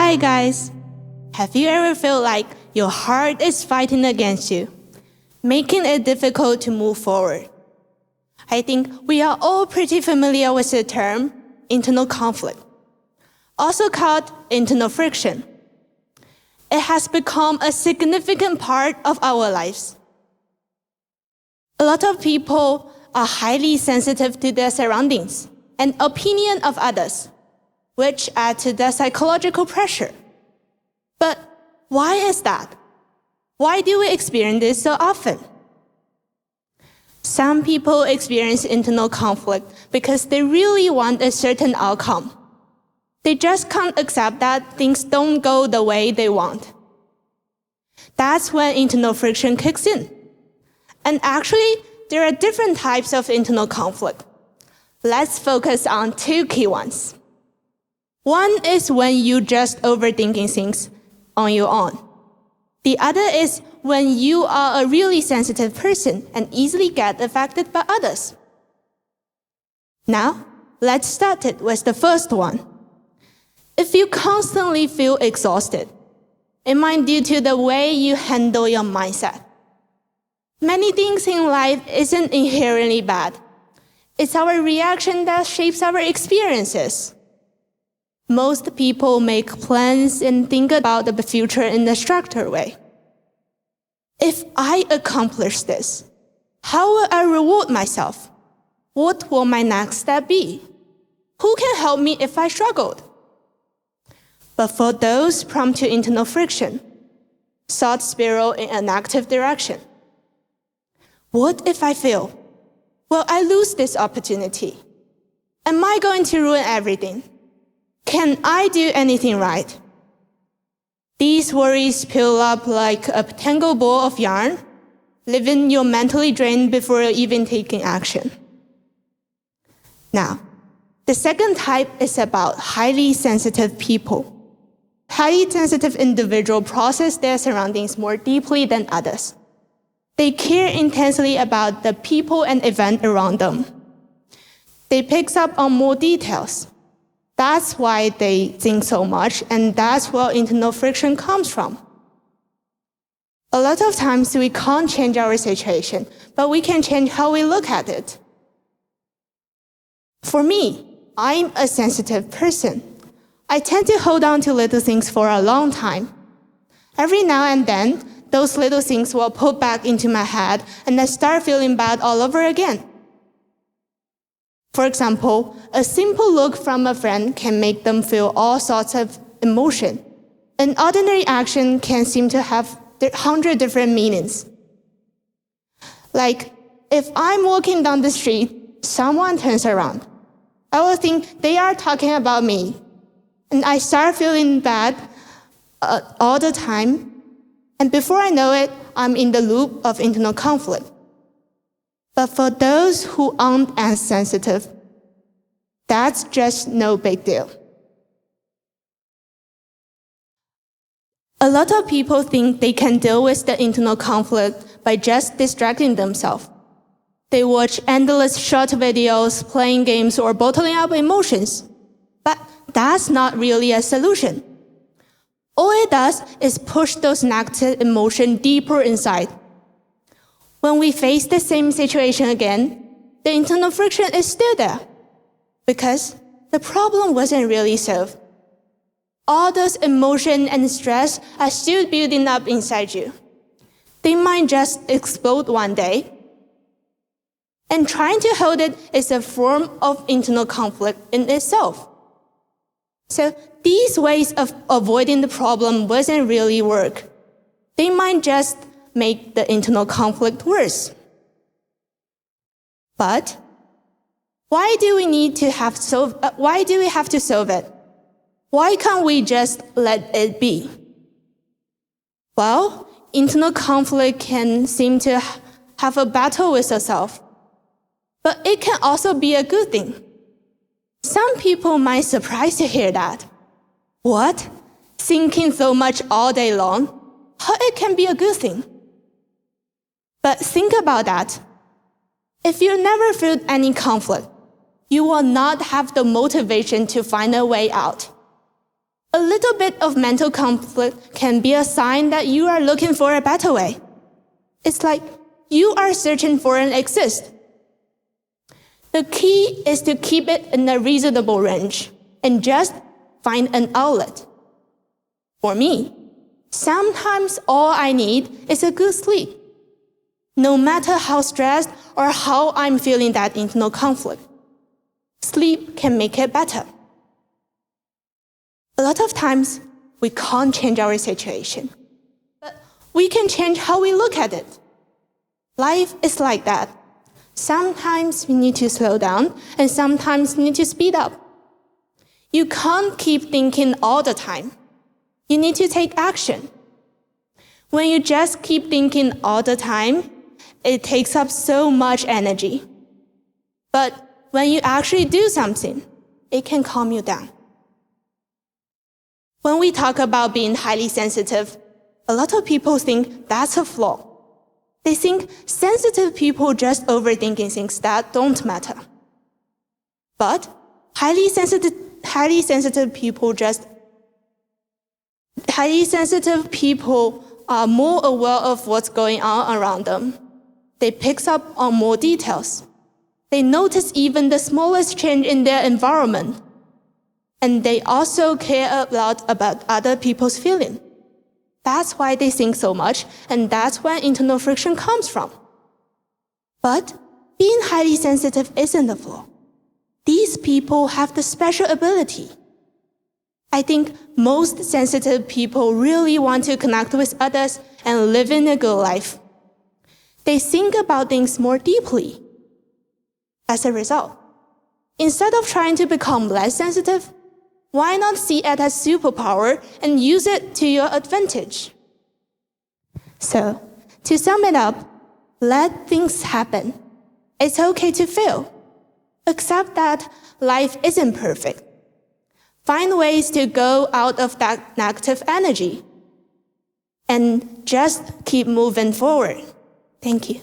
Hi guys! Have you ever felt like your heart is fighting against you, making it difficult to move forward? I think we are all pretty familiar with the term internal conflict, also called internal friction. It has become a significant part of our lives. A lot of people are highly sensitive to their surroundings and opinion of others, which add to the psychological pressure. But why is that? Why do we experience this so often? Some people experience internal conflict because they really want a certain outcome. They just can't accept that things don't go the way they want. That's when internal friction kicks in. And actually, there are different types of internal conflict. Let's focus on two key ones. One is when you just overthinking things on your own. The other is when you are a really sensitive person and easily get affected by others. Now, let's start it with the first one. If you constantly feel exhausted, it might be due to the way you handle your mindset. Many things in life isn't inherently bad. It's our reaction that shapes our experiences. Most people make plans and think about the future in a structured way. If I accomplish this, how will I reward myself? What will my next step be? Who can help me if I struggled? But for those prone to internal friction, thoughts spiral in a negative direction. What if I fail? Will I lose this opportunity? Am I going to ruin everything? Can I do anything right? These worries pile up like a tangled ball of yarn, leaving you mentally drained before even taking action. Now, the second type is about highly sensitive people. Highly sensitive individuals process their surroundings more deeply than others. They care intensely about the people and events around them. They pick up on more details. That's why they think so much, and that's where internal friction comes from. A lot of times we can't change our situation, but we can change how we look at it. For me, I'm a sensitive person. I tend to hold on to little things for a long time. Every now and then, those little things will pop back into my head, and I start feeling bad all over again. For example, a simple look from a friend can make them feel all sorts of emotion. An ordinary action can seem to have 100 different meanings. Like, if I'm walking down the street, someone turns around. I will think they are talking about me. And I start feeling bad all the time. And before I know it, I'm in the loop of internal conflict. But for those who aren't as sensitive, that's just no big deal. A lot of people think they can deal with the internal conflict by just distracting themselves. They watch endless short videos, playing games, or bottling up emotions. But that's not really a solution. All it does is push those negative emotions deeper inside. When we face the same situation again, the internal friction is still there because the problem wasn't really solved. All those emotions and stress are still building up inside you. They might just explode one day. And trying to hold it is a form of internal conflict in itself. So these ways of avoiding the problem doesn't really work. They might just make the internal conflict worse. But why do we have to solve it? Why can't we just let it be? Well, internal conflict can seem to have a battle with yourself, but it can also be a good thing. Some people might be surprised to hear that. What? Thinking so much all day long? How it can be a good thing? But think about that. If you never feel any conflict, you will not have the motivation to find a way out. A little bit of mental conflict can be a sign that you are looking for a better way. It's like you are searching for an exit. The key is to keep it in a reasonable range and just find an outlet. For me, sometimes all I need is a good sleep. No matter how stressed or how I'm feeling that internal conflict, sleep can make it better. A lot of times, we can't change our situation, but we can change how we look at it. Life is like that. Sometimes we need to slow down, and sometimes we need to speed up. You can't keep thinking all the time. You need to take action. When you just keep thinking all the time, it takes up so much energy. But when you actually do something, it can calm you down. When we talk about being highly sensitive, a lot of people think that's a flaw. They think sensitive people just overthinking things that don't matter. But highly sensitive people are more aware of what's going on around them. They pick up on more details. They notice even the smallest change in their environment. And they also care a lot about other people's feelings. That's why they think so much, and that's where internal friction comes from. But being highly sensitive isn't a flaw. These people have the special ability. I think most sensitive people really want to connect with others and live in a good life. They think about things more deeply. As a result, instead of trying to become less sensitive, why not see it as superpower and use it to your advantage? So, to sum it up, let things happen. It's okay to fail. Accept that life isn't perfect. Find ways to go out of that negative energy. And just keep moving forward. Thank you.